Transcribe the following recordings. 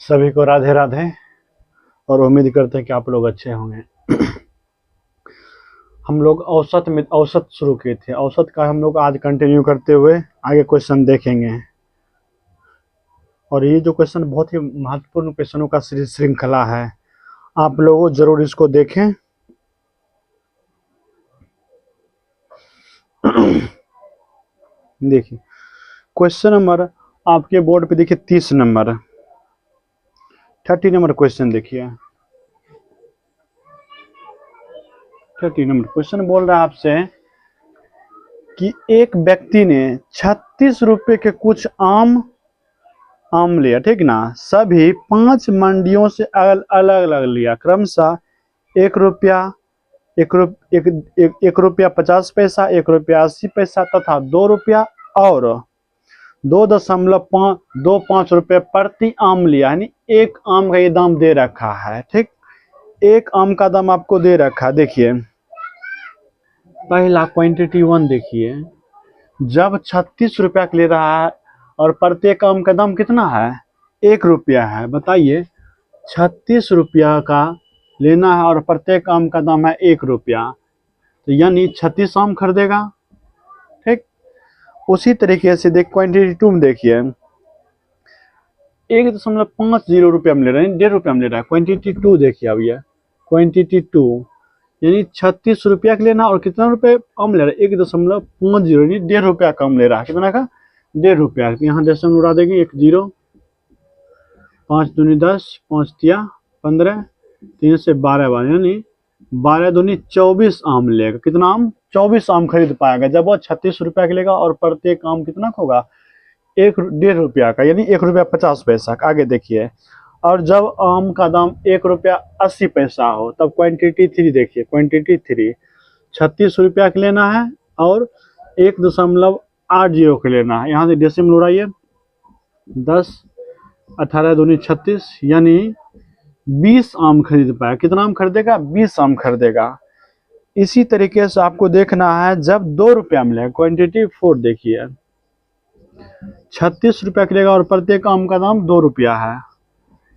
सभी को राधे राधे। और उम्मीद करते हैं कि आप लोग अच्छे होंगे। हम लोग औसत शुरू किए थे, औसत का हम लोग आज कंटिन्यू करते हुए आगे क्वेश्चन देखेंगे। और ये जो क्वेश्चन बहुत ही महत्वपूर्ण क्वेश्चनों का श्रृंखला है, आप लोगों जरूर इसको देखें। देखिए क्वेश्चन नंबर आपके बोर्ड पे देखिए 30 नंबर 30 नंबर क्वेश्चन देखिए। 30 नंबर क्वेश्चन बोल रहा है आपसे कि एक व्यक्ति ने 36 रुपए के कुछ आम लिया, ठीक ना। सभी 5 मंडियों से अलग अलग लिया, क्रमशः 1 रुपया, 1 रुपया 50 पैसा, 1 रुपया 80 पैसा तथा 2 रुपया और 2.25 रुपये प्रति आम लिया। यानी एक आम का ये दाम दे रखा है, ठीक। एक आम का दाम आपको दे रखा है। देखिए पहला क्वांटिटी 1 देखिए, जब 36 रुपया ले रहा है और प्रत्येक आम का दाम कितना है, 1 रुपया है। बताइए 36 रुपया का लेना है और प्रत्येक आम का दाम है 1 रुपया, तो यानी 36 आम खरीदेगा, ठीक। उसी तरीके से देख क्वांटिटी 2 में देखिए, 1.50 रुपया में ले रहा है, 1.5 रुपया में ले रहा है। क्वांटिटी 2 देखिए, अब ये क्वांटिटी 2 यानी 36 रुपया का लेना और कितना रुपये कम ले रहा है, 1.50 यानी 1.5 रुपया कम ले रहा है। कितना का, 1.5 रुपया। यहाँ डेसिमल उड़ा देंगे, 1 0, 5 दूनी 10, 5 तिया 15, 3 से 12 यानी 12 दूनी 24 आम लेगा। कितना आम, 24 आम खरीद पाएगा जब वो 36 रुपया का लेगा और प्रत्येक आम कितना होगा, 1.5 रुपया का, यानी 1 रुपया 50 पैसा का। आगे देखिए, और जब आम का दाम 1 रुपया 80 पैसा हो तब क्वांटिटी 3 देखिए, क्वांटिटी 3 36 रुपया का लेना है और 1.80 का लेना है। यहाँ से डेसिमल उड़ाइए, 10, 18 दूनी 36 यानी 20 आम खरीद पाया। कितना आम खरीदेगा, 20 आम खरीदेगा। इसी तरीके से आपको देखना है जब 2 रुपया मिलेगा, क्वांटिटी 4 देखिए, 36 रुपया मिलेगा और प्रत्येक आम का दाम 2 रुपया है।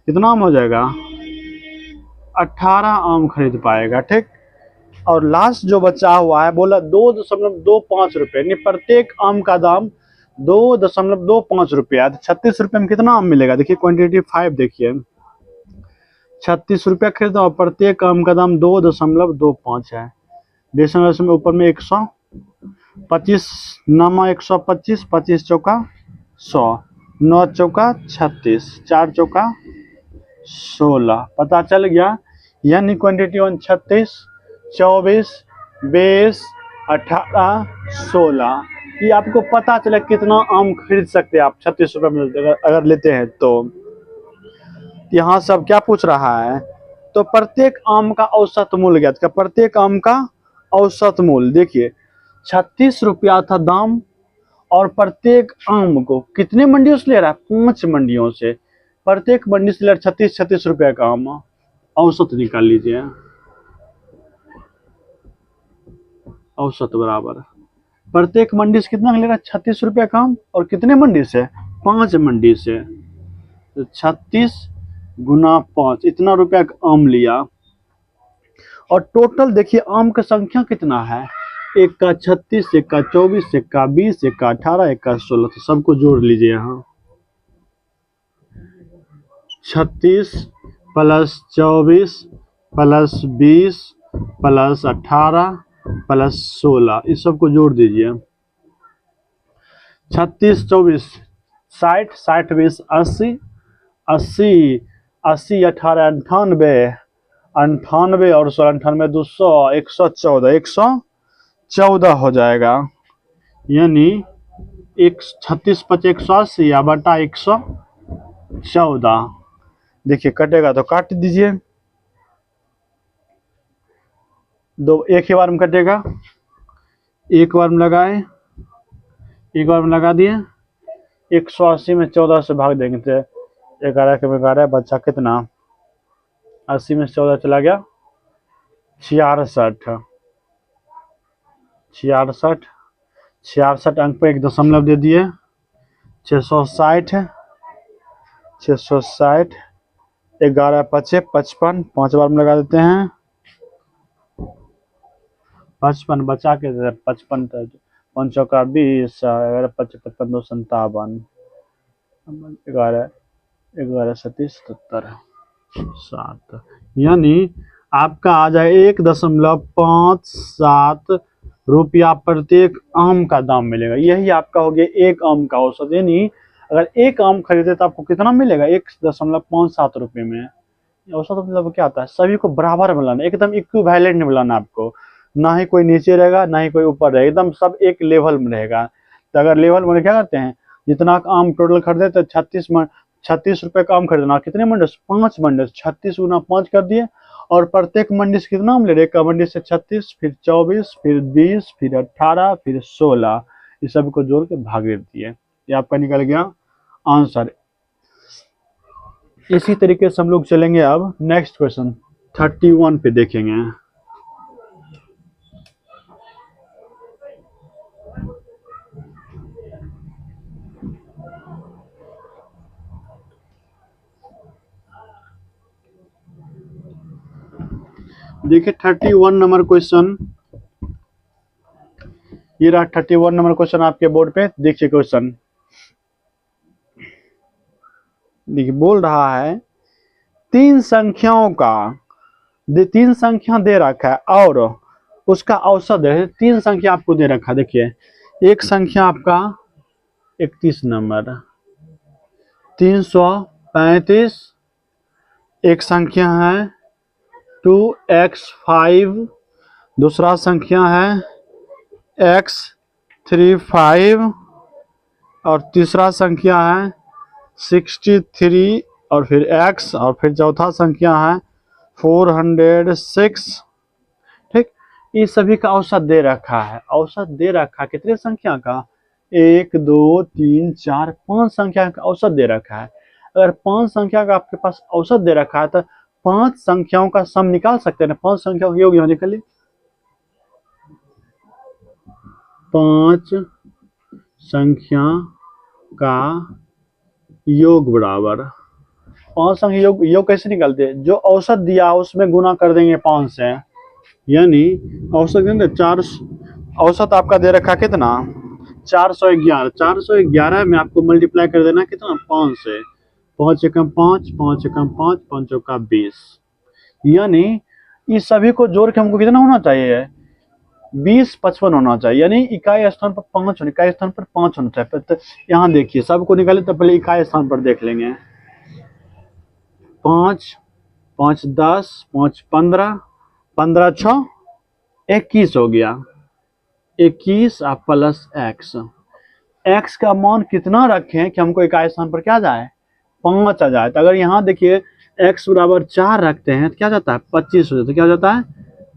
कितना आम हो जाएगा, 18 आम खरीद पाएगा, ठीक। और लास्ट जो बचा हुआ है बोला 2.25 रुपये, यानी प्रत्येक आम का दाम 2.25 रुपया। 36 रुपये में कितना आम मिलेगा, देखिए क्वांटिटी 5 देखिए, 36 रुपया खरीदा और प्रत्येक आम का दाम 2.25 है। डेसिमल में ऊपर में 125 नामा 125, 25 चौका 100, 9 चौका 36, 4 चौका 16, पता चल गया। यानी क्वांटिटी 1 36, 24, 20, 18, 16, ये आपको पता चला कितना आम खरीद सकते हैं आप 36 रुपये में अगर लेते हैं तो। यहाँ सब क्या पूछ रहा है, तो प्रत्येक आम का औसत मूल्य ज्ञात कर। प्रत्येक आम का औसत मूल्य देखिए, 36 रुपया था दाम और प्रत्येक आम को कितने मंडियों से ले रहा है, 5 मंडियों से। प्रत्येक मंडी से ले रहा 36 रुपया का आम, औसत निकाल लीजिए। औसत बराबर प्रत्येक मंडी से कितना ले रहा है, 36 रुपया का आम, और कितने मंडी से, 5 मंडी से। तो 36 गुना 5, इतना रुपया का आम लिया। और टोटल देखिए आम का संख्या कितना है, 1 का 36, 1 का 24, 1 का 20, 1 का 18, 1 का 16, तो सबको जोड़ लीजिए। यहाँ 36 प्लस 24 प्लस 20 प्लस 18 प्लस 16, इस सबको जोड़ दीजिए। 36 24 60, 60 20 80, 80 80 18 98, 98 और 16 98 200, 114, 114 हो जाएगा। यानी 36 5 180 या बटा 114। देखिए कटेगा तो काट दीजिए, एक ही बार में कटेगा, एक बार में लगाए, एक बार में लगा दिए। 180 में 14 से भाग देंगे तो 11 के 11 बच्चा कितना, 80 में 14 चला गया 66, 66 अंक पे 1 दशमलव दे दिए, 660, 11 पचे 55, 5 बार में लगा देते हैं। 55 बचा के 55 5 का 20, 11 55 55 2 57, 11 11 37 77 7, यानी आपका आ जाए 1.57 रुपया प्रत्येक आम का दाम मिलेगा। यही आपका हो गया एक आम का औसत, यानी अगर एक आम खरीदे तो आपको कितना मिलेगा, 1.57 रुपये में। औसत मतलब क्या होता है, सभी को बराबर मिलाना, एकदम इक्विवेलेंट मिलाना आपको, ना ही कोई नीचे रहेगा ना ही कोई ऊपर रहेगा, एकदम सब एक लेवल में रहेगा। तो अगर लेवल में क्या करते हैं, जितना आम टोटल खरीदे तो 36 रुपए का आम खरीदना, कितने मंडी, 5 मंडी, 36 गुना 5 कर दिए, और प्रत्येक मंडी से कितना आम ले रहे, एक मंडी से 36, फिर 24, फिर 20, फिर 18, फिर 16, इस सब को जोड़ के भाग दे दिए, ये आपका निकल गया आंसर। इसी तरीके से हम लोग चलेंगे अब नेक्स्ट क्वेश्चन 31 पे देखेंगे। देखिए 31 नंबर क्वेश्चन, ये रहा 31 नंबर क्वेश्चन आपके बोर्ड पे। देखिए क्वेश्चन, देखिए बोल रहा है तीन संख्या दे रखा है और उसका औसत है। तीन संख्या आपको दे रखा है, देखिए एक संख्या आपका 31 नंबर, 335, एक संख्या है 2x5, दूसरा संख्या है x35, और तीसरा संख्या है 63, और फिर x, और फिर चौथा संख्या है 406। ठीक, इस सभी का औसत दे रखा है। औसत दे रखा है कितने संख्या का, 1 2 3 4 5 संख्या का औसत दे रखा है। अगर 5 संख्या का आपके पास औसत दे रखा है तो 5 संख्याओं का सम निकाल सकते हैं ना। 5 संख्याओं का योग यहाँ निकालिए, 5 संख्या का योग बराबर 5 संख्या योग कैसे निकालते हैं, जो औसत दिया उसमें गुना कर देंगे 5 से, यानी औसत देंगे 4। औसत आपका दे रखा कितना, 411। 411 में आपको मल्टीप्लाई कर देना कितना, 5 से। 5 एकम 5, 5 एकम 5, 5 का 20, यानी इस सभी को जोड़ के हमको कितना होना चाहिए, 20-55 होना चाहिए, यानी इकाई स्थान पर 5 होना, इकाई स्थान पर 5 होना चाहिए। तो यहाँ देखिए सबको निकाले तो पहले इकाई स्थान पर देख लेंगे। 5 5 10, 5 15, 15 6 21 हो गया, 21 प्लस x का मान कितना रखें कि हमको इकाई स्थान पर क्या जाए, 5 आ जाए। तो अगर यहाँ देखिए x बराबर 4 रखते हैं तो क्या जाता है, 25 हो जाता है। क्या हो जाता है,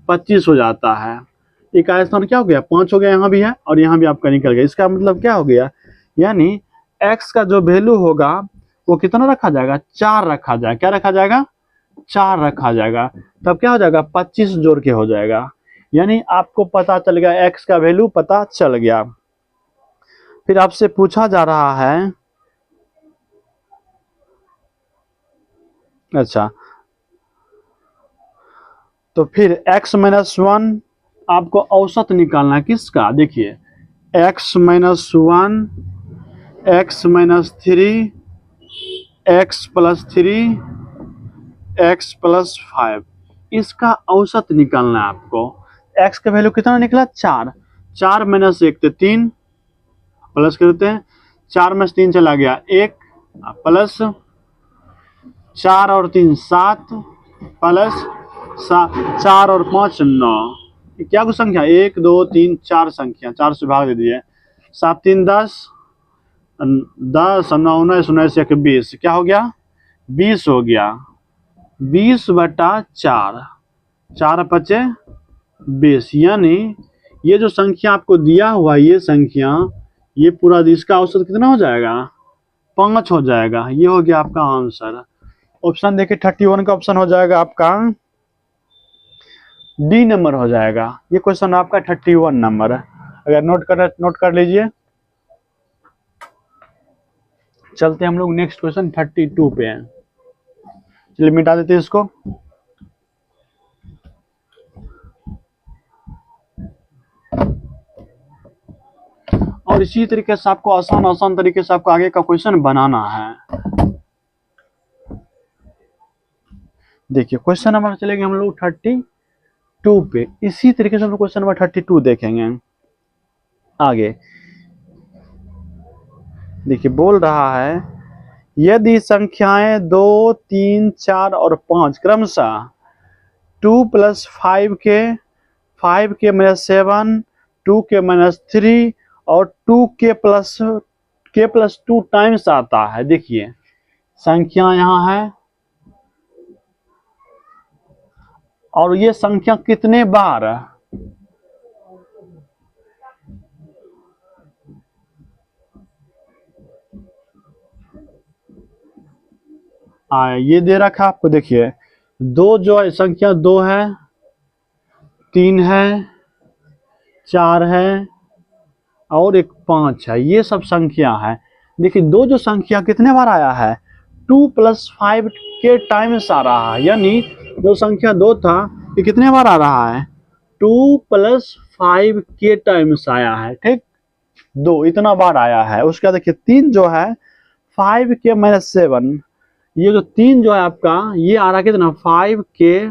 25 हो जाता है। इकाई स्थान क्या हो गया, 5 हो गया, यहाँ भी है और यहाँ भी आपका निकल गया। इसका मतलब क्या हो गया, यानी x का जो वैल्यू होगा वो कितना रखा जाएगा, 4 रखा जाएगा। क्या रखा जाएगा, 4 रखा जाएगा। तब क्या हो जाएगा, 25 जोड़ के हो जाएगा, यानी आपको पता चल गया, x का वैल्यू पता चल गया। फिर आपसे पूछा जा रहा है, अच्छा तो फिर x-1 आपको औसत निकालना है किसका, देखिए x-1, x-3, x+3, x+5, इसका औसत निकालना है आपको। x का वैल्यू कितना निकला, 4, 4 - 1 तो 3, प्लस करते हैं, 4 में से 3 चला गया 1, प्लस 4 और 3 7, प्लस 4 और 5 9, क्या कुछ संख्या, 1 2 3 4 संख्या, 4 से भाग दे दिए, 7 3 10, 10 9 19 19 1 20, क्या हो गया, 20 हो गया। 20/4, 4 5 20, यानी ये जो संख्या आपको दिया हुआ ये संख्या, ये पूरा इसका औसत कितना हो जाएगा, 5 हो जाएगा। ये हो गया आपका आंसर। ऑप्शन देखिए 31 का ऑप्शन हो जाएगा आपका डी नंबर हो जाएगा। ये क्वेश्चन आपका 31 नंबर है। अगर नोट कर लीजिए। चलते हम लोग नेक्स्ट क्वेश्चन 32 पे हैं। चलिए मिटा देते हैं इसको। और इसी तरीके से आपको आसान आसान तरीके से आपको आगे का क्वेश्चन बनाना है। देखिए क्वेश्चन नंबर चलेंगे हम लोग 32 पे। इसी तरीके से हम लोग क्वेश्चन नंबर 32 देखेंगे आगे। देखिए बोल रहा है यदि संख्याएं 2, 3, 4 और 5 क्रमशः 2 + 5 के, 5 के -7, 2 के -3 और 2 के +2 टाइम्स आता है। देखिए संख्या यहाँ है और ये संख्या कितने बार ये दे रखा आपको। देखिए दो जो है संख्या 2 है, 3 है, 4 है और एक 5 है, ये सब संख्या है। देखिए दो जो संख्या कितने बार आया है 2 + 5 के टाइम्स आ रहा है, यानी जो संख्या 2 था ये कितने बार आ रहा है 2 + 5 के टाइम्स आया है। ठीक, 2 इतना बार आया है। उसके बाद देखिए 3 जो है 5 के -7, ये जो 3 जो है आपका ये आ रहा है कितना 5 के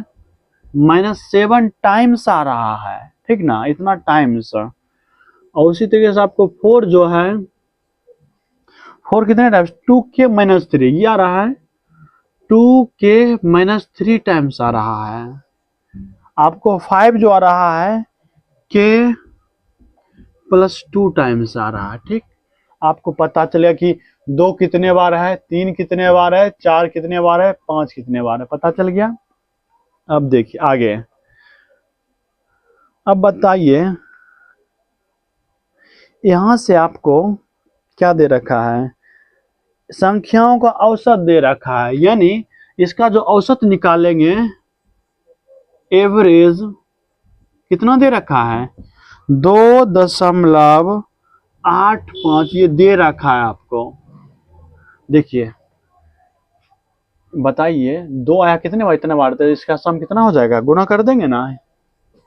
-7 टाइम्स आ रहा है। ठीक ना, इतना टाइम्स। और उसी तरीके से आपको 4 जो है 4 कितने टाइम्स 2 के -3, ये आ रहा है 2 के -3 टाइम्स आ रहा है। आपको 5 जो आ रहा है के +2 टाइम्स आ रहा है। ठीक, आपको पता चलेगा कि 2 कितने बार है, 3 कितने बार है, 4 कितने बार है, 5 कितने बार है, पता चल गया। अब देखिए आगे, अब बताइए यहां से आपको क्या दे रखा है, संख्याओं का औसत दे रखा है, यानी इसका जो औसत निकालेंगे एवरेज कितना दे रखा है 2.85 ये दे रखा है आपको। देखिए बताइए 2 आया कितने बार, इतने बार, तो इसका सम कितना हो जाएगा, गुना कर देंगे ना।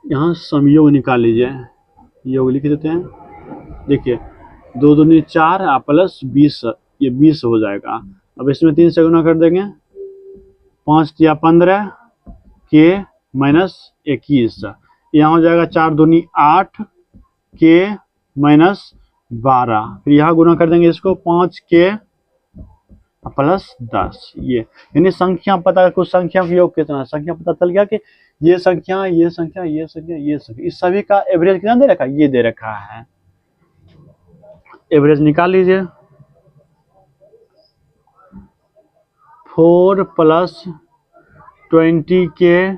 यहाँ संयोग निकाल लीजिए, योग लिख देते हैं। देखिए 2 दूनी 4 +20, ये 20 हो जाएगा। अब इसमें 3 से गुना कर देंगे, 5 या 15 के -21, यहाँ हो जाएगा 4 दूनी 8 के -12, फिर यहाँ गुना कर देंगे इसको 5 के +10। ये यानी संख्या पता, कुछ संख्या का योग कितना, संख्या पता चल गया कि ये संख्या, ये संख्या, ये संख्या, ये संख्या, इस सभी का एवरेज कितना दे रखा है, ये दे रखा है। एवरेज निकाल लीजिए। 4 + 20 के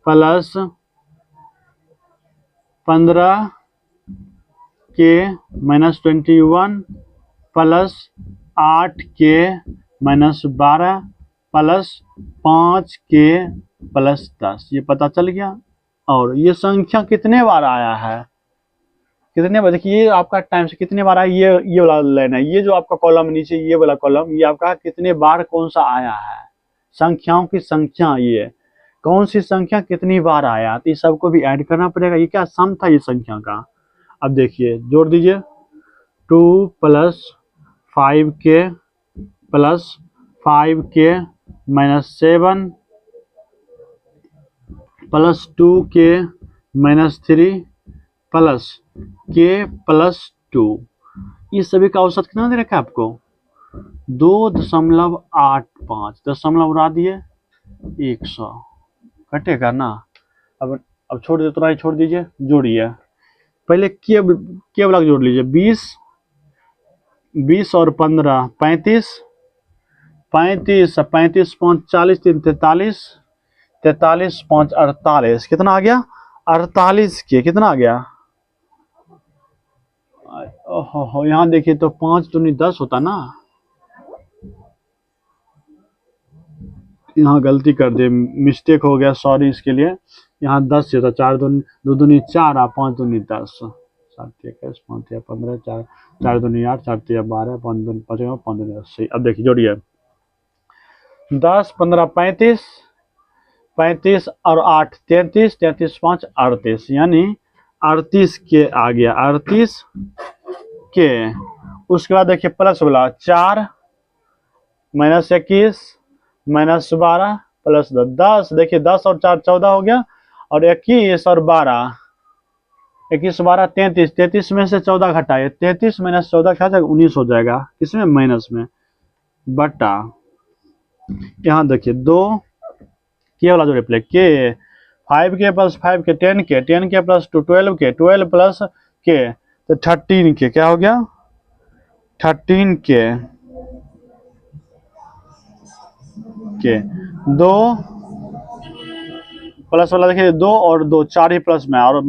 +15 के -21 +8 के -12 +5 के +10, ये पता चल गया। और ये संख्या कितने बार आया है, कितने बार, देखिए ये आपका टाइम से कितने बार आया, ये वाला लाइन है, ये जो आपका कॉलम नीचे ये वाला कॉलम, ये आपका कितने बार कौन सा आया है, संख्याओं की संख्या, ये कौन सी संख्या कितनी बार आया, तो ये सबको भी ऐड करना पड़ेगा। ये क्या सम था ये संख्या का। अब देखिए जोड़ दीजिए 2 + 5 के +5 के -7 +2 के -3 के +2, ये सभी का औसत कितना दे रखा है आपको 2.85, दशमलव उड़ा दिए 100, कटेगा ना। अब छोड़ दीजिए, थोड़ा छोड़ दीजिए, जोड़िए पहले के ब्लॉक जोड़ लीजिए, 20 और 15 35, 35 35 5 40 3 43, 43 5 48, कितना आ गया 48 के, कितना आ गया, ओहो यहाँ देखिए तो 5 दूनी 10 होता ना, यहाँ गलती कर दे, मिस्टेक हो गया, सॉरी इसके लिए। यहाँ 10 होता, 4 दूनी 4 और 5 दूनी 10, 7 21 5 15 4 दूनी 8 4 12 5 दूनी 5 5 दूनी 10। अब देखिए जोड़िए 10 15 35, 35 और 8 33, 33 5 38, यानी 38 के आ गया, 38 के। उसके बाद देखिए प्लस वाला 4 माइनस 21 माइनस 12 प्लस 10, देखिए 10 और 4 14 हो गया, और 21 और 12, 21 12 33, 33 में से 14 घटाए, 33 माइनस 14 क्या जाएगा, 19 हो जाएगा, किसमें, माइनस में, बटा यहाँ देखिए 2 के वाला जो रिप्लाई के, 5 के प्लस 5 के 10 के, 10 के प्लस 2 12 के, 12 प्लस के तो 13 के, क्या हो गया 13 के 2 प्लस वाला देखिए 2 और 2 4 ही प्लस में, और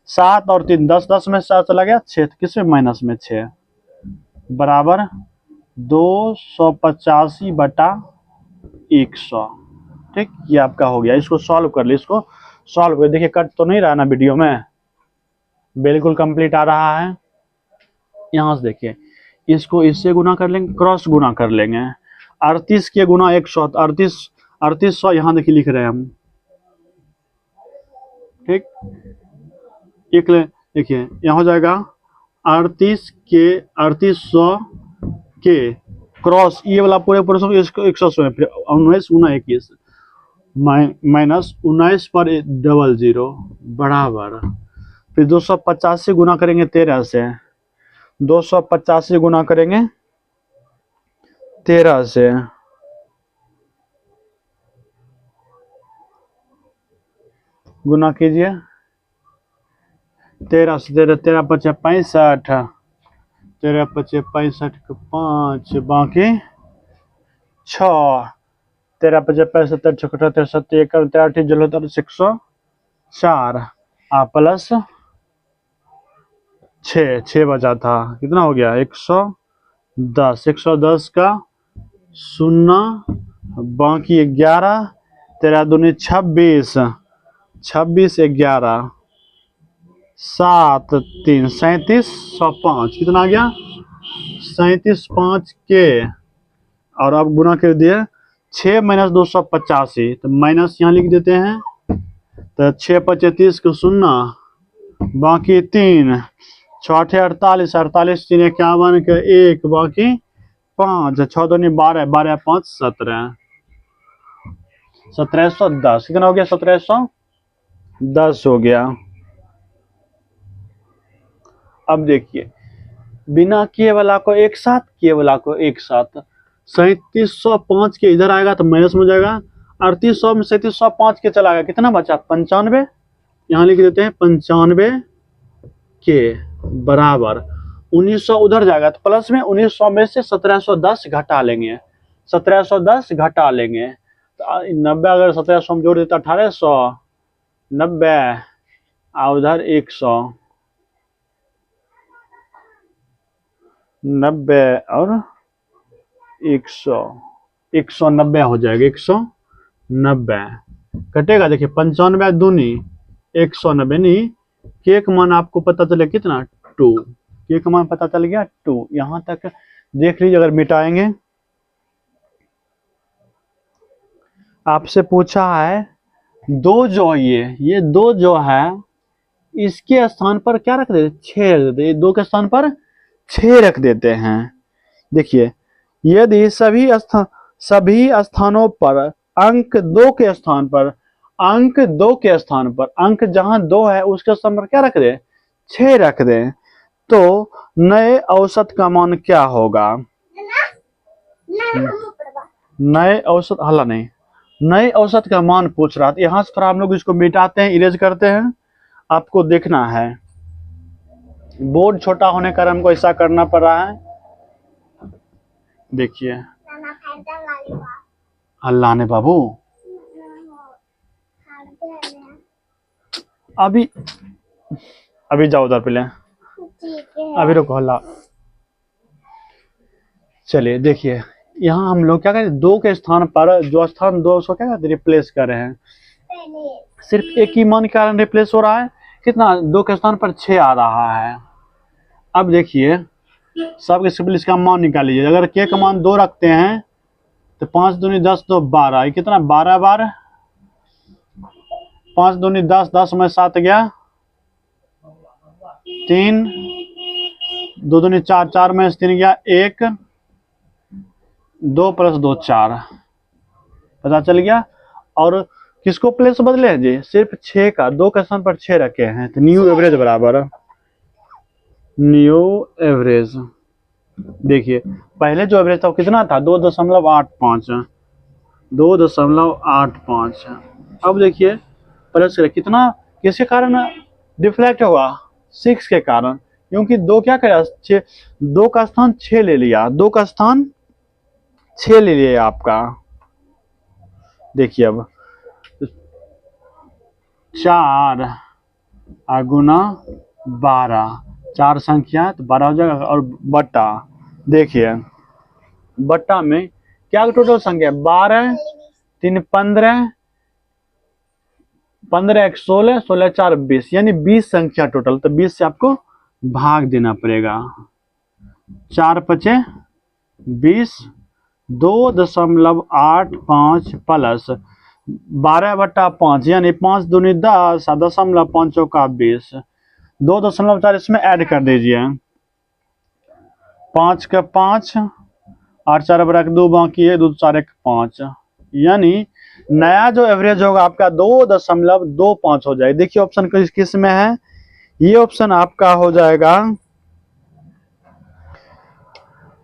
7 और 3 10, 10 में 7 चला गया 6, किसमें, माइनस में 6, बराबर 285 बटा 100। ठीक, ये आपका हो गया। इसको सॉल्व कर ली, इसको सॉल्व कर, देखिए कट तो नहीं रहा ना वीडियो में, बिल्कुल कंप्लीट आ रहा है। यहाँ से देखिए इसको इससे गुना कर लेंगे, क्रॉस गुना कर लेंगे, 38 के गुना 100, 3800 यहाँ देखिए लिख रहे हैं हम। ठीक, एक देखिए यहाँ हो जाएगा 3800 के क्रॉस ये वाला पूरे पूरे इसको 100 फिर 19 गुना 21 माइनस 19 पर 00 बराबर, फिर 285 गुना करेंगे 13 से, 285 गुना करेंगे 13 से, गुना कीजिए 13 से, 13 पचे 65, 13 पचे 65 के 5 बाकी 6, 13 पचे 75 76 77 81 जलो 104 प्लस 6 बचा था, कितना हो गया 110, 110 का 0 बाकी 11, 13 दूनी 26, 26 11 7 3 37 105, कितना आ गया 37 5 के, और अब गुना कर दिए 6 माइनस 285, तो माइनस यहाँ लिख देते हैं, तो 6 पचे 30 को 0 बाकी 3, 6 48, 48 3 51 के 1 बाकी 5, 6 दूनी 12, 12 5 17, 1710, कितना हो गया 1710 हो गया। अब देखिए बिना के वाला को एक साथ, के वाला को एक साथ, 3705 के इधर आएगा तो माइनस में हो जाएगा, 3800 में 3705 के चला गया, कितना बचा 95, यहाँ लिख देते हैं 95 के बराबर 1900 उधर जाएगा तो प्लस में, 1900 में से 1710 घटा लेंगे, 1710 घटा लेंगे तो 90, अगर 1700 में जोड़ देता 1890 उधर 190 और 190 हो जाएगा, 190 कटेगा, देखिए 95 दूनी 190, नहीं के का मान आपको पता चले कितना 2, के का मान पता चल गया 2, यहां तक देख लीजिए। अगर मिटाएंगे आपसे पूछा है दो जो ये दो जो है इसके स्थान पर क्या रख देते, 6 रख देते, 2 के स्थान पर 6 रख देते हैं। देखिए यदि सभी स्थानों पर अंक 2 के स्थान पर, अंक 2 के स्थान पर, अंक जहां 2 है उसके स्थान पर क्या रख दे 6 रख दें, तो नए औसत का मान क्या होगा, नए औसत, हल्ला नहीं, नए औसत का मान पूछ रहा था। यहां से थोड़ा हम लोग इसको मिटाते हैं, इरेज करते हैं, आपको देखना है, बोर्ड छोटा होने का हमको ऐसा करना पड़ रहा है। देखिए अल्लाह ने बाबू अभी जाओ उधर पहले, अभी रुको हल्ला। चलिए देखिए यहाँ हम लोग क्या करें, 2 के स्थान पर जो स्थान 2 उसको क्या कहते रिप्लेस कर रहे हैं, सिर्फ एक ही मान के कारण रिप्लेस हो रहा है, कितना 2 के स्थान पर 6 आ रहा है। अब देखिए सबके सिंपल इसका मान निकालिए, अगर के का मान 2 रखते हैं तो 5 दूनी 10 तो 12, ये कितना 12 बार 5 दूनी 10, 10 में 7 गया 3, 2 दूनी 4, 4 में 3 गया 1, 2 + 2 4, पता चल गया। और किसको प्लेस बदले हैं जी, सिर्फ 6 का, 2 के स्थान पर 6 रखे हैं, तो न्यू एवरेज बराबर न्यू एवरेज। देखिए पहले जो एवरेज था वो कितना था 2.85, 2.85। अब देखिए प्लस कितना, किसके कारण डिफ्लेक्ट हुआ, 6 के कारण, क्योंकि 2 क्या करा 6, 2 का स्थान 6 ले लिया, 2 का स्थान 6 ले लिया आपका। देखिए अब 4 गुना 12, 4 संख्या तो 12 हो जाएगा, और बटा, देखिए बट्टा में क्या टोटल संख्या 12, 3 15, 15 1 16, 16 4 20, यानी 20 संख्या टोटल। तो 20 से आपको भाग देना पड़ेगा, 4 पचे 20, 2.85 प्लस 12/5, यानी 5 दूनी 10, 10.5 का 20, 2.4 इसमें ऐड कर दीजिए, 5 का 5, 8 4 बराबर 2 बाकी है, 2 4 1 5, यानी नया जो एवरेज होगा आपका 2.25 हो जाएगा। देखिए ऑप्शन किस में है, ये ऑप्शन आपका हो जाएगा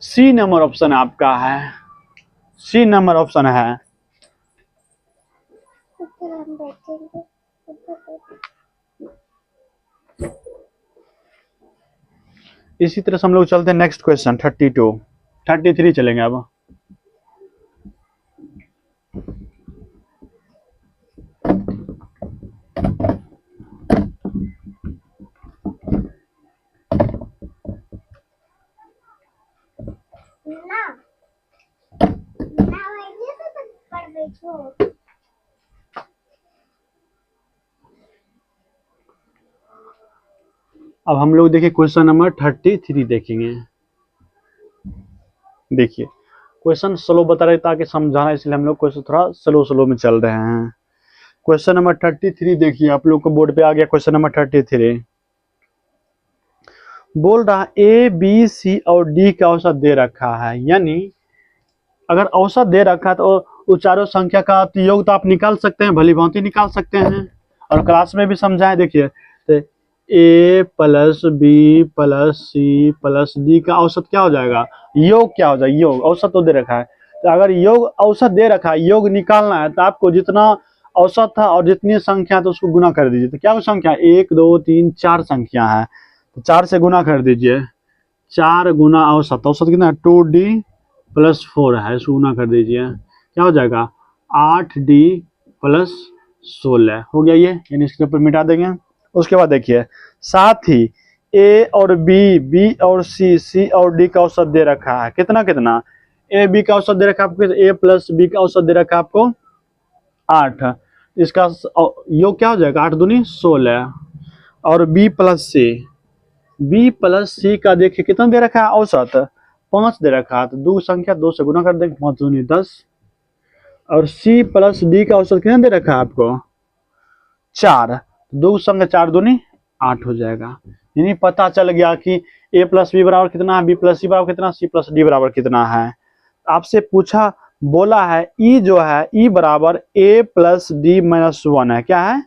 सी नंबर ऑप्शन आपका है, सी नंबर ऑप्शन है। इसी तरह से हम लोग चलते हैं नेक्स्ट क्वेश्चन 32, 33 चलेंगे अब। अब हम लोग देखिए क्वेश्चन नंबर 33 देखेंगे। देखिए क्वेश्चन स्लो बता रहे ताकि समझाना, इसलिए हम लोग क्वेश्चन थोड़ा स्लो में चल रहे हैं। क्वेश्चन नंबर 33 देखिए, आप लोग को बोर्ड पे आ गया क्वेश्चन नंबर 33। बोल रहा ए बी सी और डी का औसत दे रखा है, यानी अगर औसत दे रखा है तो उन चारों संख्या का योग तो आप निकाल सकते हैं, भली भांति निकाल सकते हैं, और क्लास में भी समझाएं। देखिए तो A plus B plus C plus D का औसत क्या हो जाएगा, योग क्या हो जाएगा, योग, औसत तो दे रखा है, तो अगर योग औसत दे रखा है, योग निकालना है, तो आपको जितना औसत था और जितनी संख्या तो उसको गुना कर दीजिए। तो क्या वो संख्या 1 2 3 4 संख्या है, तो 4 से गुना कर दीजिए, 4 गुना औसत, औसत कितना 2D + 4 है, इसको गुना कर दीजिए, क्या हो जाएगा 8D + 16 हो गया ये, यानी इसके ऊपर मिटा देंगे। उसके बाद देखिए साथ ही ए और बी, बी और सी, सी और डी का औसत दे रखा है, कितना कितना, ए बी का औसत दे रखा है आपको, ए प्लस बी का औसत दे रखा है आपको 8, इसका योग क्या हो जाएगा 8 दूनी 16, और बी प्लस सी, बी प्लस सी का देखिए कितना दे रखा है औसत 5 दे रखा है, तो 2 संख्या 2 से गुना कर देंगे, 5 दूनी 10, और सी प्लस डी का औसत कितना दे रखा है आपको 4, 2 संख्या 4 दूनी 8 हो जाएगा। यानी पता चल गया कि ए प्लस बी बराबर कितना है, बी प्लस सी बराबर कितना, सी प्लस डी बराबर कितना है। आपसे पूछा बोला है ई जो है ई बराबर ए प्लस डी माइनस 1 है, क्या है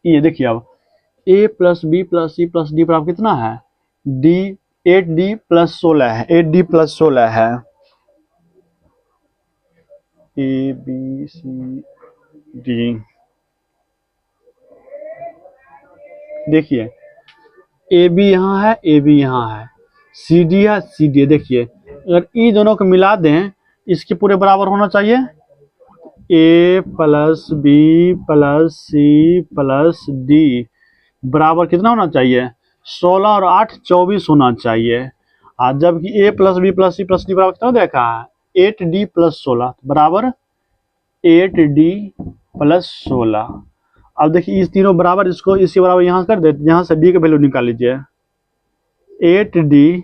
ये, देखिए अब A plus B plus C plus D बराबर कितना है डी, 8D + 16 है, 8D + 16 है, ए बी सी डी। देखिए ए बी यहाँ है, ए बी यहाँ है, सी डी है, सी डी। देखिए अगर ई दोनों को मिला दें, इसके पूरे बराबर होना चाहिए, A plus B plus C plus D बराबर कितना होना चाहिए 16 और 8 24 होना चाहिए। आज जबकि A plus B plus C plus D बराबर कितना देखा है 8D + 16 बराबर 8D + 16। अब देखिए इस तीनों बराबर, इसको इसी बराबर यहाँ कर दे, यहाँ से डी का वैल्यू निकाल लीजिए, 8D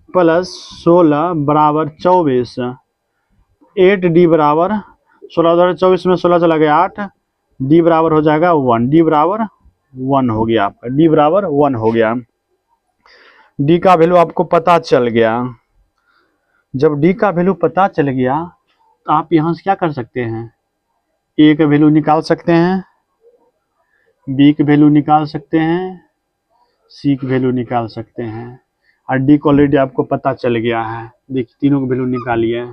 + 16 बराबर 24, 8d बराबर 16 में 16 चला गया 8, d बराबर हो जाएगा 1, d बराबर 1 हो गया आपका, d बराबर 1 हो गया। d का वैल्यू आपको पता चल गया। जब d का वैल्यू पता चल गया तो आप यहाँ से क्या कर सकते हैं, a का वैल्यू निकाल सकते हैं, b की वैल्यू निकाल सकते हैं, c की वैल्यू निकाल सकते हैं, और d को ऑलरेडी आपको पता चल गया है। देखिए तीनों की वैल्यू निकालिए।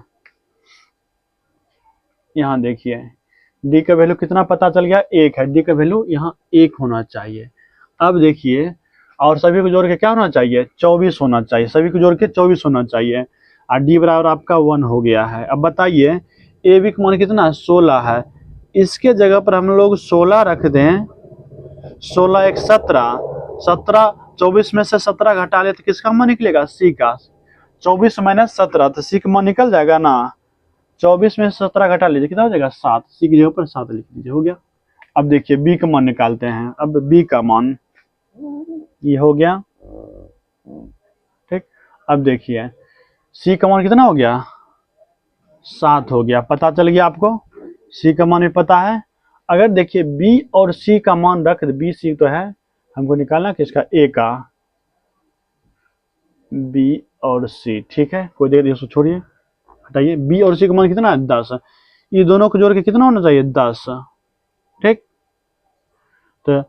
यहाँ देखिए d का वैल्यू कितना पता चल गया, 1 है, d का वैल्यू यहाँ 1 होना चाहिए। अब देखिए और सभी को जोड़ के क्या होना चाहिए, 24 होना चाहिए, सभी को जोड़ के 24 होना चाहिए, और d बराबर आपका 1 हो गया है। अब बताइए ए बी का मान कितना 16 है, इसके जगह पर हम लोग 16 रख दें, 16 1 17, 17 24 में से 17 घटा ले तो किसका मान निकलेगा, सी का। 24 माइनस 17 तो सी का मान निकल जाएगा ना। 24 में से 17 घटा लीजिए, कितना हो जाएगा 7, सी की जगह पर 7 लिख लीजिए, हो गया। अब देखिए बी का मान निकालते हैं। अब बी का मान ये हो गया, ठीक। अब देखिए सी का मान कितना हो गया, 7 हो गया, पता चल गया आपको। सी का मान भी पता है। अगर देखिए बी और सी का मान रख दे, बी सी तो है, हमको निकालना किसका, ए का, बी और सी, ठीक है। कोई देर इसको छोड़िए, हटाइए। बी और सी का मान कितना है 10, ये दोनों को जोड़ के कितना होना चाहिए 10, ठीक। तो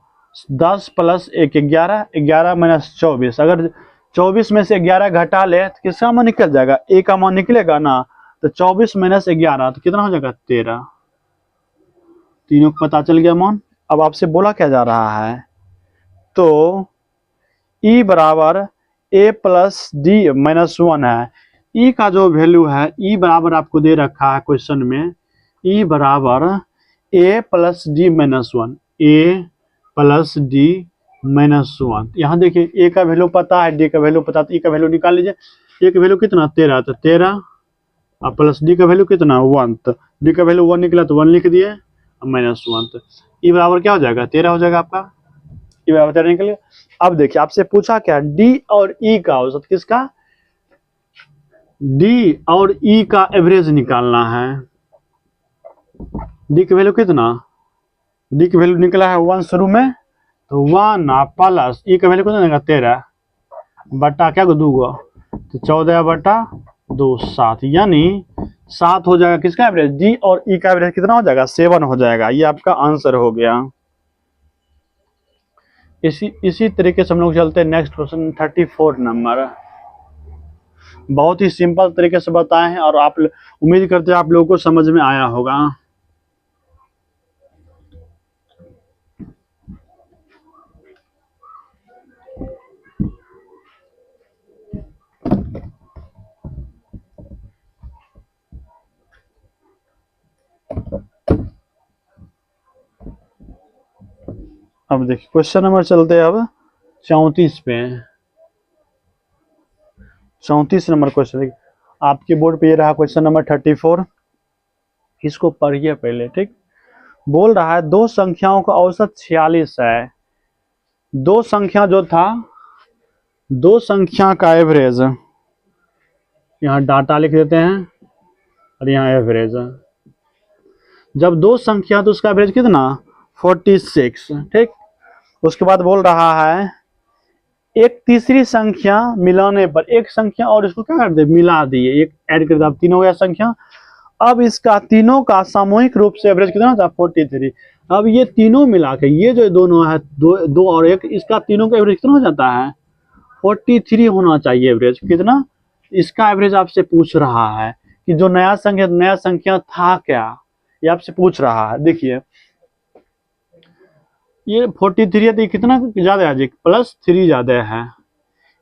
10 प्लस 1 11, 11 माइनस 24, अगर 24 में से 11 घटा ले तो किसका मान निकल जाएगा, ए का मान निकलेगा ना। तो 24 माइनस 11 तो कितना हो जाएगा 13। तीनों को पता चल गया मान। अब आपसे बोला क्या जा रहा है, तो ई बराबर ए प्लस डी माइनस 1 है। ई का जो वैल्यू है, ई बराबर आपको दे रखा है क्वेश्चन में, ई बराबर ए प्लस डी माइनस 1, ए प्लस डी माइनस 1। यहाँ देखिए ए का वैल्यू पता है, डी का वैल्यू पता है, तो ई का वैल्यू निकाल लीजिए। ए का वैल्यू कितना 13, तो 13 और प्लस डी का वैल्यू कितना 1, तो डी का वैल्यू 1 निकला तो 1 लिख दिए, माइनस 1, तो ई बराबर क्या हो जाएगा 13 हो जाएगा आपका, ई बराबर 13 निकल गया। अब देखिए आपसे पूछा क्या, डी और ई का औसत किसका, डी और ई का एवरेज निकालना है। डी की वैल्यू कितना, डी की वैल्यू निकला है 1 शुरू में, तो 1 प्लस ई का वैल्यू कितना 13 बटा क्या को 2 गो, तो 14 बटा 2 7, यानी 7 हो जाएगा किसका एवरेज, डी और ई का एवरेज कितना हो जाएगा 7 हो जाएगा। ये आपका आंसर हो गया। इसी तरीके से हम लोग चलते हैं नेक्स्ट क्वेश्चन 34 नंबर। बहुत ही सिंपल तरीके से बताए हैं और आप उम्मीद करते हैं आप लोगों को समझ में आया होगा। अब देखिए क्वेश्चन नंबर चलते हैं अब 34 पे। 34 नंबर क्वेश्चन आपके बोर्ड पे ये रहा क्वेश्चन नंबर 34। इसको पढ़िए पहले, ठीक। बोल रहा है दो संख्याओं का औसत 46 है। दो संख्या जो था, दो संख्या का एवरेज, यहाँ डाटा लिख देते हैं और यहाँ एवरेज। जब दो संख्या तो उसका एवरेज कितना 46, ठीक। उसके बाद बोल रहा है एक तीसरी संख्या मिलाने पर, एक संख्या और इसको क्या कर दे मिला दिए, एक ऐड कर दे, अब तीनों हो गया संख्या। अब इसका तीनों का सामूहिक रूप से एवरेज कितना था 43। अब ये तीनों मिला के, ये जो दोनों है दो और एक, इसका तीनों का एवरेज कितना हो जाता है 43 होना चाहिए एवरेज। कितना, इसका एवरेज आपसे पूछ रहा है कि जो नया संख्या था क्या, ये आपसे पूछ रहा है। देखिए ये 43 है तो कितना ज्यादा है, +3 ज्यादा है।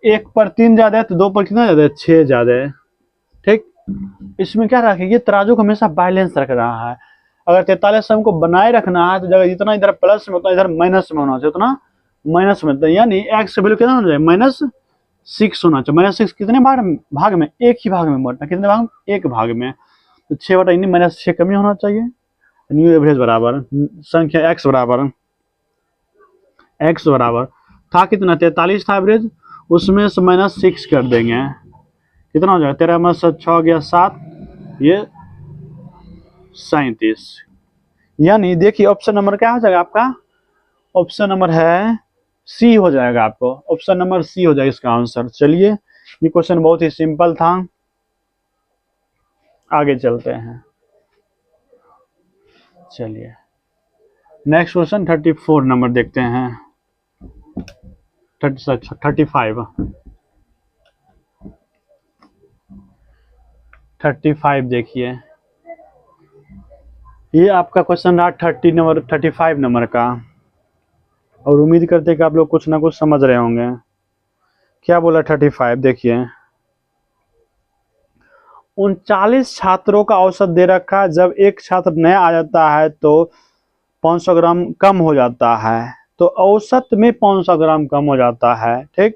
1 पर 3 ज्यादा है तो 2 पर कितना ज्यादा है 6 ज्यादा है, ठीक। इसमें क्या रखे, ये तराजू को हमेशा बैलेंस रख रहा है। अगर 43 हमको बनाए रखना है तो जगह जितना इधर प्लस में उतना इधर माइनस में होना चाहिए, उतना माइनस में, यानी एक्स का वैल्यू कितना होना चाहिए -6 होना चाहिए। -6 कितने भाग में, एक ही भाग में बढ़ना, कितने भाग में, एक भाग में, तो 6 बटा -6 कमी होना चाहिए। न्यू एवरेज बराबर संख्या x बराबर था कितना 43 था एवरेज, उसमें से -6 कर देंगे, कितना हो जाएगा 13 में 6 गया 7, ये 37। यानी देखिए ऑप्शन नंबर क्या हो जाएगा आपका, ऑप्शन नंबर है सी हो जाएगा, आपको ऑप्शन नंबर सी हो जाएगा इसका आंसर। चलिए ये क्वेश्चन बहुत ही सिंपल था, आगे चलते हैं। चलिए नेक्स्ट क्वेश्चन 34 नंबर देखते हैं, 35 देखिए, ये आपका क्वेश्चन रहा 35 नंबर का, और उम्मीद करते हैं कि आप लोग कुछ ना कुछ समझ रहे होंगे। क्या बोला 35, देखिए 39 छात्रों का औसत दे रखा है, जब एक छात्र नया आ जाता है तो 500 ग्राम कम हो जाता है, तो औसत में 500 ग्राम कम हो जाता है, ठीक।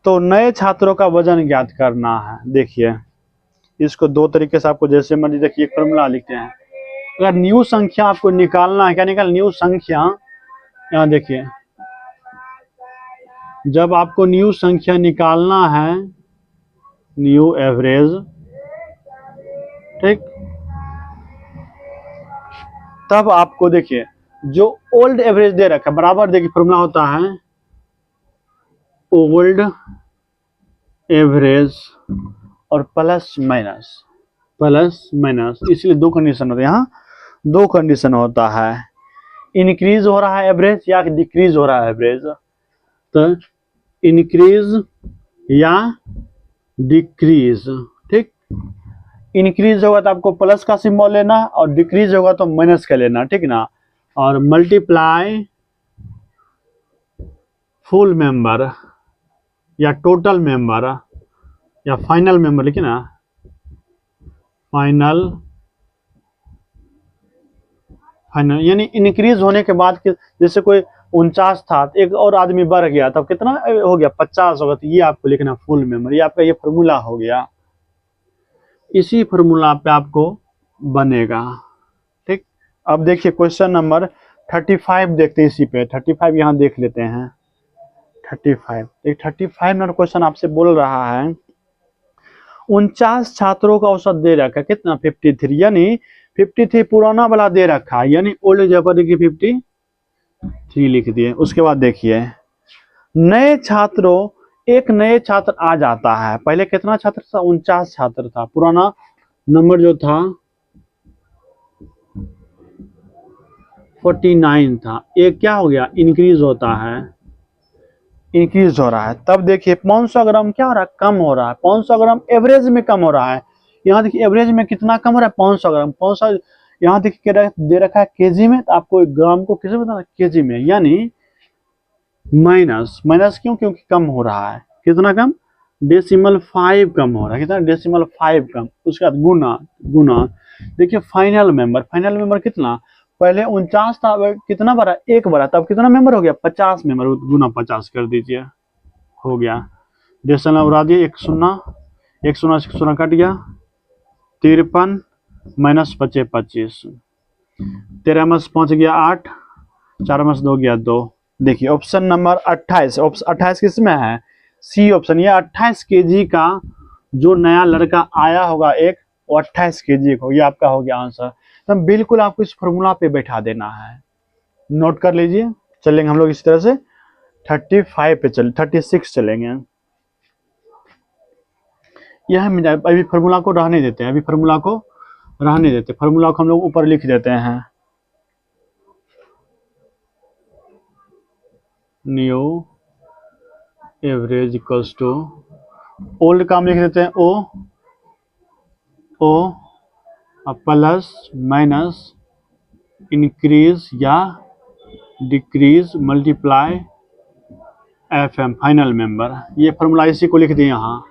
तो नए छात्रों का वजन ज्ञात करना है। देखिए इसको दो तरीके से आपको जैसे मर्जी, देखिए एक फॉर्मूला लिखते हैं। अगर न्यू संख्या आपको निकालना है, क्या निकाल, न्यू संख्या, यहाँ देखिए जब आपको न्यू संख्या निकालना है, न्यू एवरेज, ठीक, तब आपको देखिए जो ओल्ड एवरेज दे रखा है बराबर, देखिए फॉर्मूला होता है ओल्ड एवरेज और प्लस माइनस, इसलिए दो कंडीशन होते हैं, यहाँ दो कंडीशन होता है, इंक्रीज हो रहा है एवरेज या डिक्रीज हो रहा है एवरेज। तो इंक्रीज या डिक्रीज, ठीक, इंक्रीज होगा तो आपको प्लस का सिंबल लेना, और डिक्रीज होगा तो माइनस का लेना, ठीक ना। और मल्टीप्लाई फुल मेंबर या टोटल मेंबर या फाइनल मेंबर, लिखिए ना, फाइनल यानी इंक्रीज होने के बाद जैसे कोई 49 था, एक और आदमी बढ़ गया, तब कितना हो गया, 50 होगा, तो ये आपको लिखना फुल मेंबर, ये आपका ये फॉर्मूला हो गया। इसी फॉर्मूला पे आपको बनेगा, ठीक। अब देखिए क्वेश्चन नंबर 35 देखते हैं, इसी पे 35 यहाँ देख लेते हैं। 35 नंबर क्वेश्चन आपसे बोल रहा है 49 छात्रों का औसत दे रखा है, कितना, 53, यानी 53 पुराना वाला दे रखा है, यानी ओल्ड जगह पर देखिए 53 लिख दिए। उसके बाद देखिए नए छात्रों, एक नए छात्र आ जाता है, पहले कितना छात्र था, 49 छात्र था, पुराना नंबर जो था 49 था, एक क्या हो गया, इंक्रीज होता है, इंक्रीज हो रहा है। तब देखिए 500 ग्राम क्या हो रहा है, कम हो रहा है, 500 ग्राम एवरेज में कम हो रहा है। यहाँ देखिए एवरेज में कितना कम हो रहा है, 500 ग्राम, 500 यहाँ देखिए दे रखा है केजी में, तो आपको ग्राम को किसे बताना, केजी में, यानी माइनस क्यों, क्योंकि कम हो रहा है, कितना कम, डेसिमल 5 कम हो रहा है, कितना, डेसिमल 5 कम। उसके बाद गुना देखिए फाइनल मेंबर कितना, पहले 49 था, कितना बड़ा, एक बड़ा, तब कितना मेंबर हो गया, 50 मेंबर, गुना 50 कर दीजिए, हो गया। डेसिमल उड़ा दिए, एक शून्य कट गया, 53 माइनस 25, 13 में 5 गया 8, 4 में 2 गया 2। देखिए ऑप्शन नंबर 28, ऑप्शन 28 किसमें है, सी ऑप्शन। ये 28 केजी का जो नया लड़का आया होगा एक, वो 28 केजी हो, ये आपका हो गया आंसर। तो बिल्कुल आपको इस फॉर्मूला पे बैठा देना है, नोट कर लीजिए। चलेंगे हम लोग इसी तरह से 35 पे 36 चलेंगे। यह अभी फॉर्मूला को रहने देते हैं, फॉर्मूला को हम लोग ऊपर लिख देते हैं, new average equals to old का हम लिख देते हैं ओ प्लस माइनस इंक्रीज या decrease multiply FM final member. ये फॉर्मूला इसी को लिख दिए यहाँ,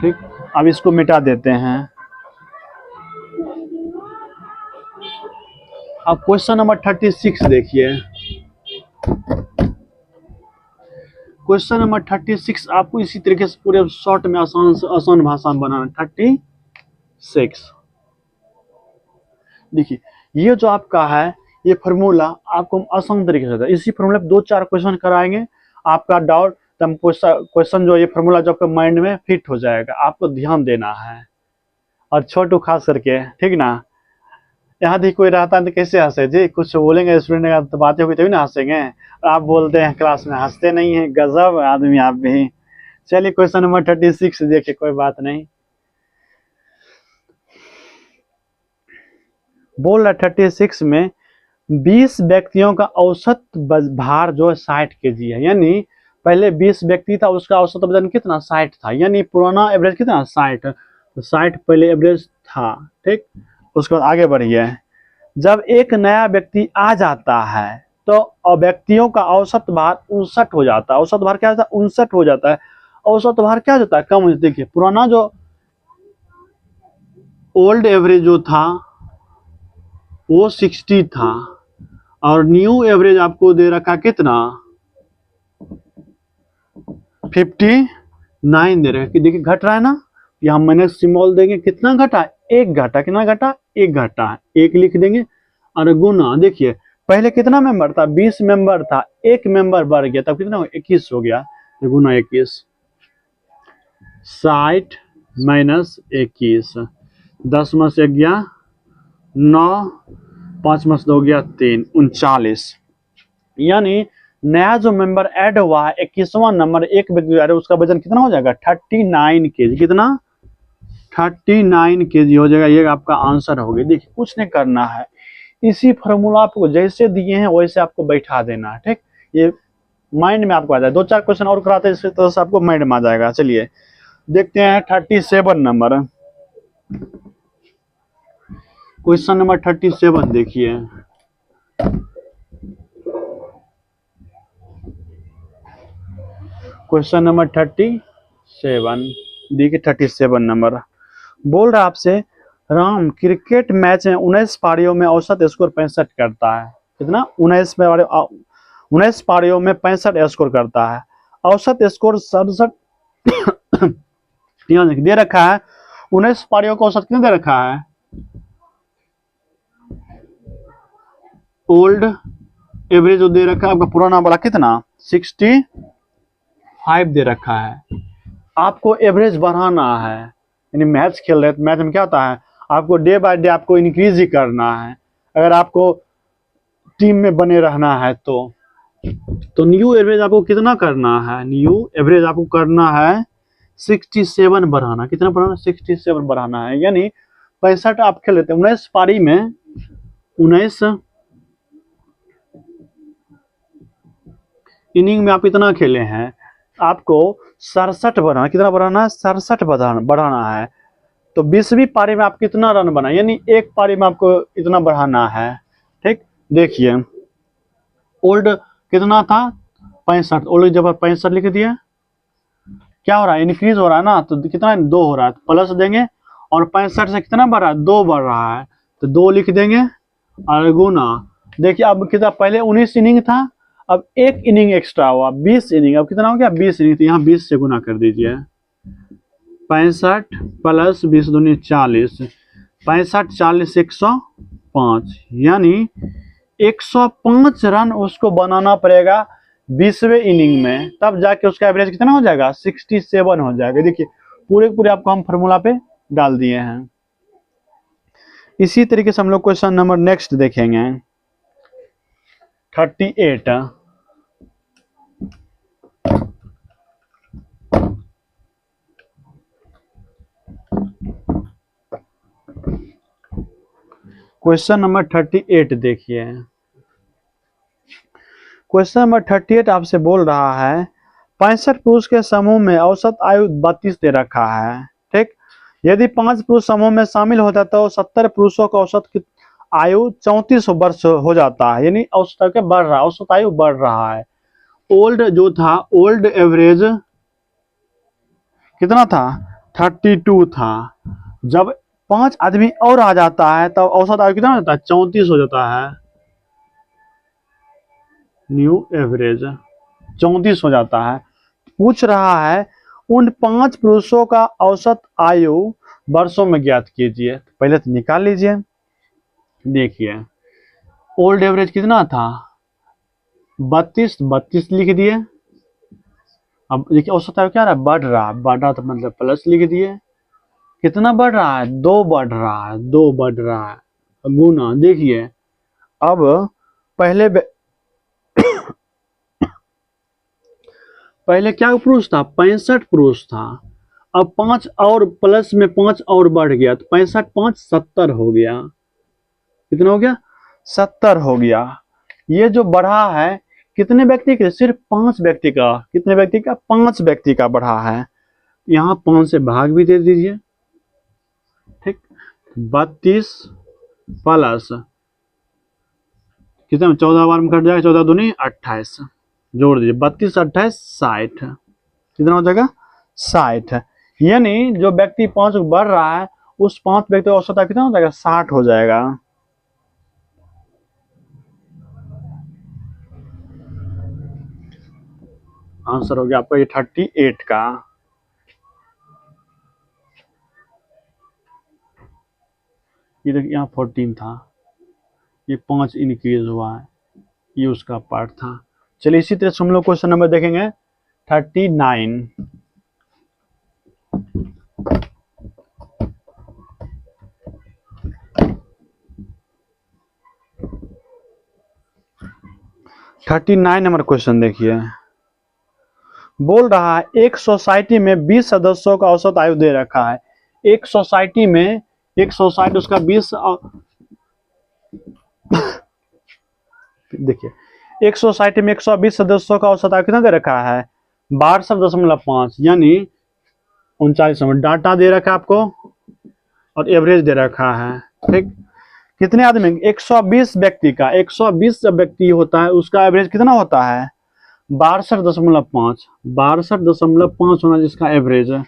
ठीक। अब इसको मिटा देते हैं। अब क्वेश्चन नंबर 36 देखिए, क्वेश्चन नंबर 36 आपको इसी तरीके से पूरे शॉर्ट में आसान भाषा में बनाना। 36 देखिए, ये जो आपका है ये फार्मूला आपको आसान तरीके से है। इसी फार्मूला पे 2-4 क्वेश्चन कराएंगे, आपका डाउट क्वेश्चन जो ये फार्मूला जो आपके माइंड में फिट हो जाएगा, आपको ध्यान देना है। और छोटू खास करके, ठीक ना। यहाँ भी कोई रहता है तो कैसे हंसे जी, कुछ बोलेंगे स्टूडेंट तो बातें होगी तभी ना हंसेंगे। आप बोलते हैं क्लास में, हंसते नहीं है, गजब आदमी आप भी। चलिए क्वेश्चन नंबर 36 देखिए, कोई बात नहीं। बोल रहा 36 में 20 व्यक्तियों का औसत भार जो है 60 kg है। यानी पहले 20 व्यक्ति था, उसका औसत वजन कितना 60 था, यानी पुराना एवरेज कितना 60। तो 60 पहले एवरेज था, ठीक। उसके बाद आगे बढ़िए। जब एक नया व्यक्ति आ जाता है तो व्यक्तियों का औसत भार 59 हो जाता है। औसत भार क्या होता है 59 हो जाता है। औसत भार क्या होता है कम हो जाता है। देखिए पुराना जो ओल्ड एवरेज जो था वो 60 था, और न्यू एवरेज आपको दे रखा कितना 59 दे रहा है। देखिए घट रहा है ना, यहाँ माइनस सिंबल देंगे, कितना घटा, एक घटा, कितना घटा, एक घटा, एक लिख देंगे। और गुना, देखिए पहले कितना मेंबर था 20 मेंबर था, एक मेंबर बढ़ गया तब कितना 21 हो गया। तो गुना 21, 60 माइनस 21, 10 में से गया 9, 5 में से 2 गया 3, 39। यानी नया जो मेंबर ऐड हुआ है 21वां नंबर एक व्यक्ति आ रहा है, उसका वजन कितना हो जाएगा 39 kg। कितना 39 kg हो जाएगा। ये आपका आंसर हो गया। देखिए कुछ नहीं करना है, इसी फॉर्मूला आपको जैसे दिए हैं वैसे आपको बैठा देना है, ठीक। ये माइंड में आपको आ जाए, 2-4 क्वेश्चन और कराते हैं इसी तरह से आपको माइंड में आ जाएगा। चलिए देखते हैं 37 नंबर, क्वेश्चन नंबर 37 देखिए। क्वेश्चन नंबर 37 देखिए, 37 नंबर बोल रहा है आपसे, राम क्रिकेट मैच में 19 पारियों में औसत स्कोर 65 करता है। कितना 19 पारियों में 65 स्कोर करता है। औसत स्कोर 67 यहाँ दे रखा है। 19 पारियों का औसत कितना दे रखा है, ओल्ड एवरेज जो दे रखा है आपका पुराना वाला कितना 65 दे रखा है। आपको एवरेज बढ़ाना है, यानी मैच खेल रहे हैं तो मैच में क्या होता है आपको डे बाय डे आपको इंक्रीज ही करना है। अगर आपको टीम में बने रहना है तो न्यू एवरेज आपको कितना करना है, न्यू एवरेज आपको करना है 67 बढ़ाना। कितना बढ़ाना 67 बढ़ाना है। यानी 65 आप खेल लेते हैं 19 पारी में, 19 इनिंग में आप इतना खेले हैं, आपको 67 बढ़ाना। कितना बढ़ाना है 67 बढ़ाना है। तो 20वीं पारी में आप कितना रन बनाए, यानी एक पारी में आपको इतना बढ़ाना है, ठीक। देखिए ओल्ड कितना था 65, ओल्ड जब 65 लिख दिया, क्या हो रहा है इंक्रीज हो रहा है ना, तो कितना 2 हो रहा है, प्लस देंगे। और 65 से कितना बढ़ रहा है 2 बढ़ रहा है, तो 2 लिख देंगे और गुना। देखिए अब कितना, पहले 19 इनिंग था, अब एक इनिंग एक्स्ट्रा हुआ 20 इनिंग। अब कितना हो गया 20 इनिंग, तो यहाँ 20 से गुना कर दीजिए। 65 प्लस 20 दूनी 40, 65 40 105, यानी 105 रन उसको बनाना पड़ेगा 20वें इनिंग में, तब जाके उसका एवरेज कितना हो जाएगा 67 हो जाएगा। देखिए पूरे पूरे आपको हम फॉर्मूला पे डाल दिए हैं। इसी तरीके से हम लोग क्वेश्चन नंबर नेक्स्ट देखेंगे 38। क्वेश्चन नंबर 38 देखिए। क्वेश्चन नंबर 38 आपसे बोल रहा है 65 पुरुष के समूह में औसत आयु 32 दे रखा है, ठीक। यदि 5 पुरुष समूह में शामिल होता तो 70 पुरुषों का औसत आयु 34 वर्ष हो जाता है। यानी औसत बढ़ रहा है, औसत आयु बढ़ रहा है। ओल्ड जो था ओल्ड एवरेज कितना था 32 था। जब 5 आदमी और आ जाता है तब औसत आयु कितना हो जाता है 34 हो जाता है। न्यू एवरेज 34 हो जाता है। पूछ रहा है उन 5 पुरुषों का औसत आयु वर्षों में ज्ञात कीजिए। पहले तो निकाल लीजिए। देखिए ओल्ड एवरेज कितना था 32 लिख दिए। अब देखिए औसत आयु क्या रहा बढ़ रहा तो मतलब प्लस लिख दिए। कितना बढ़ रहा है, 2 बढ़ रहा है, 2 बढ़ रहा है गुना। देखिए अब पहले पहले क्या पुरुष था, 65 पुरुष था। अब 5 और प्लस में 5 और बढ़ गया तो 65 5 70 हो गया। कितना हो गया, 70 हो गया। ये जो बढ़ा है कितने व्यक्ति के, सिर्फ 5 व्यक्ति का। कितने व्यक्ति का, 5 व्यक्ति का बढ़ा है। यहाँ 5 से भाग भी दे दीजिए, ठीक। 32 प्लस कितना, 14 बार में कट जाएगा, 14 दूनी 28, जोड़ दीजिए 32 28 60। कितना हो जाएगा, 60। यानी जो व्यक्ति 5 बढ़ रहा है उस 5 व्यक्ति का औसत कितना हो जाएगा, 60 हो जाएगा। आंसर हो गया आपका ये 38 का। ये देखिए यहाँ 14 था, ये 5 इंक्रीज हुआ है, ये उसका पार्ट था। चलिए इसी तरह से हम लोग क्वेश्चन नंबर देखेंगे 39। थर्टी 39 नंबर क्वेश्चन देखिए। बोल रहा है एक सोसाइटी में 20 सदस्यों का औसत आयु दे रखा है। एक सोसाइटी में, एक सोसाइटी उसका 20 देखिए एक सोसाइटी में 120 सदस्यों का औसत आयु कितना दे रखा है, 62.5, यानी 39 नंबर। डाटा दे रखा है आपको और एवरेज दे रखा है, ठीक। कितने आदमी, 120 व्यक्ति का, 120 जब व्यक्ति होता है उसका एवरेज कितना होता है, 62.5, 62.5 होना जिसका एवरेज है।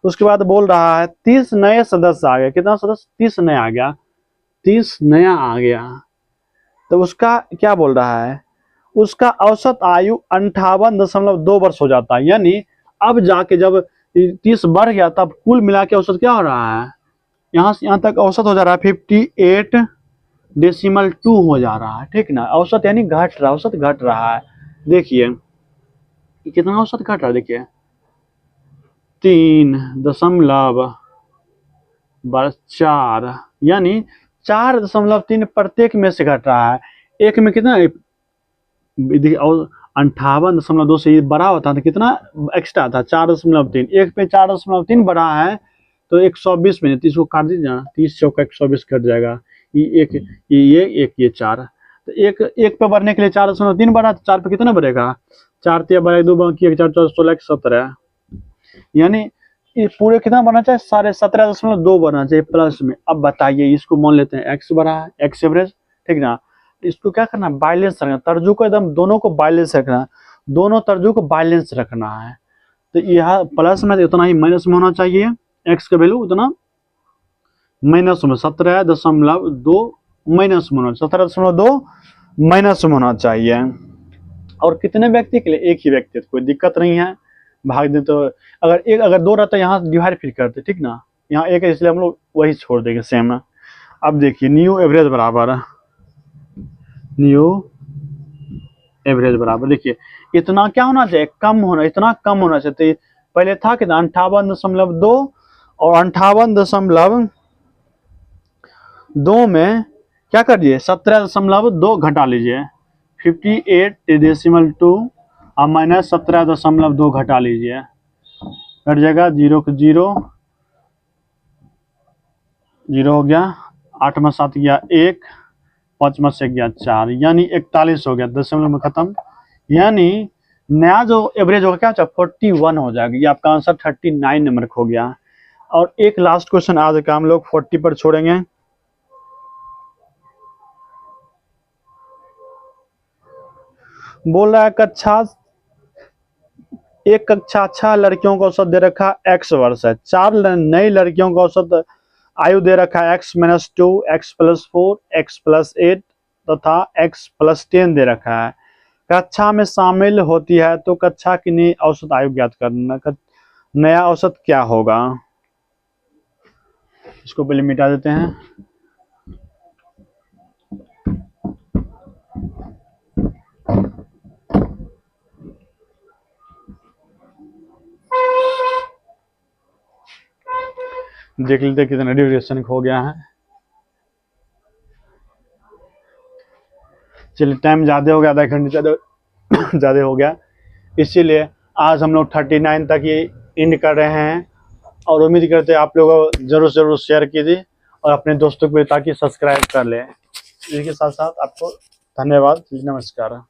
उसके बाद बोल रहा है 30 नए सदस्य आ गए। कितना सदस्य, 30 नया आ गया, 30 नया आ गया। तो उसका क्या बोल रहा है, उसका औसत आयु 58.2 वर्ष हो जाता है। यानी अब जाके जब 30 बढ़ गया तब कुल मिला के औसत क्या हो रहा है, यहाँ से यहाँ तक औसत हो जा रहा है 58.2 हो जा रहा है, ठीक ना। औसत यानी घट रहा, औसत घट रहा है। देखिए कितना औसत घट रहा है, देखिए 3.4, यानी 4.3 प्रत्येक में से घट रहा है। एक में कितना, 58.2 से ये बड़ा होता था, कितना एक्स्ट्रा था 4.3, एक पे 4.3 बढ़ा है तो 120 में 30 को काट दीजिए ना, 30 चौका 120 कट जाएगा। ये एक, ये 4, तो एक पे बढ़ने के लिए 4.3 बढ़ा, तो 4 पे कितना बढ़ेगा, 4 तिया बढ़ा, 2 बाकी 4 4 16 17, यानी ये पूरे कितना बनना चाहिए, 17.2 बनना चाहिए प्लस में। अब बताइए इसको मान लेते हैं एक्स बढ़ा है, एक्स एवरेज, ठीक ना। इसको क्या करना, बैलेंस रखना, तर्जु को एकदम दोनों को बैलेंस रखना, दोनों तर्जु को बैलेंस रखना है। तो यह प्लस में उतना ही माइनस में होना चाहिए, एक्स का वैल्यू उतना माइनस में, 17.2 माइनस में होना, 17.2 माइनस में होना चाहिए। और कितने व्यक्ति के लिए, एक ही व्यक्ति, तो कोई दिक्कत नहीं है, भाग दे तो। अगर 2 रहता है यहाँ डिवाइड फिर करते, ठीक ना। यहाँ 1 है इसलिए हम लोग वही छोड़ देंगे सेम। अब देखिए न्यू एवरेज बराबर, न्यू एवरेज बराबर, देखिए इतना क्या होना चाहिए, कम होना, इतना कम होना चाहिए। पहले था कितना, 58.2, और 58.2 में क्या कर दिए, 17.2 घटा लीजिए, 58.2 और माइनस 17.2 घटा लीजिए, कट जाएगा, 0 को 0, 0 हो गया, 8 में 7 गया 1, 5 में से गया 4, यानी 41 हो गया, दशमलव में खत्म। यानी नया जो एवरेज होगा क्या, 41 हो जाएगा। ये आपका आंसर 39 नंबर हो गया। और एक लास्ट क्वेश्चन आज का हम लोग 40 पर छोड़ेंगे। बोल रहा है एक कक्षा 6 लड़कियों को औसत दे रखा x वर्ष है, 4 नई लड़कियों को औसत आयु दे रखा है x-2, x+4, x+8 तथा x+10 दे रखा है। कक्षा में शामिल होती है तो कक्षा की नई औसत आयु ज्ञात करना। नया औसत क्या होगा, इसको पहले मिटा देते हैं। देख लेते कितना ड्यूरेशन हो गया है। चलिए टाइम ज़्यादा हो गया, आधा घंटे ज़्यादा हो गया, इसीलिए आज हम लोग 39 तक ही एंड कर रहे हैं। और उम्मीद करते हैं आप लोग ज़रूर शेयर कीजिए और अपने दोस्तों को ताकि सब्सक्राइब कर लें। इसी के साथ साथ आपको धन्यवाद, नमस्कार।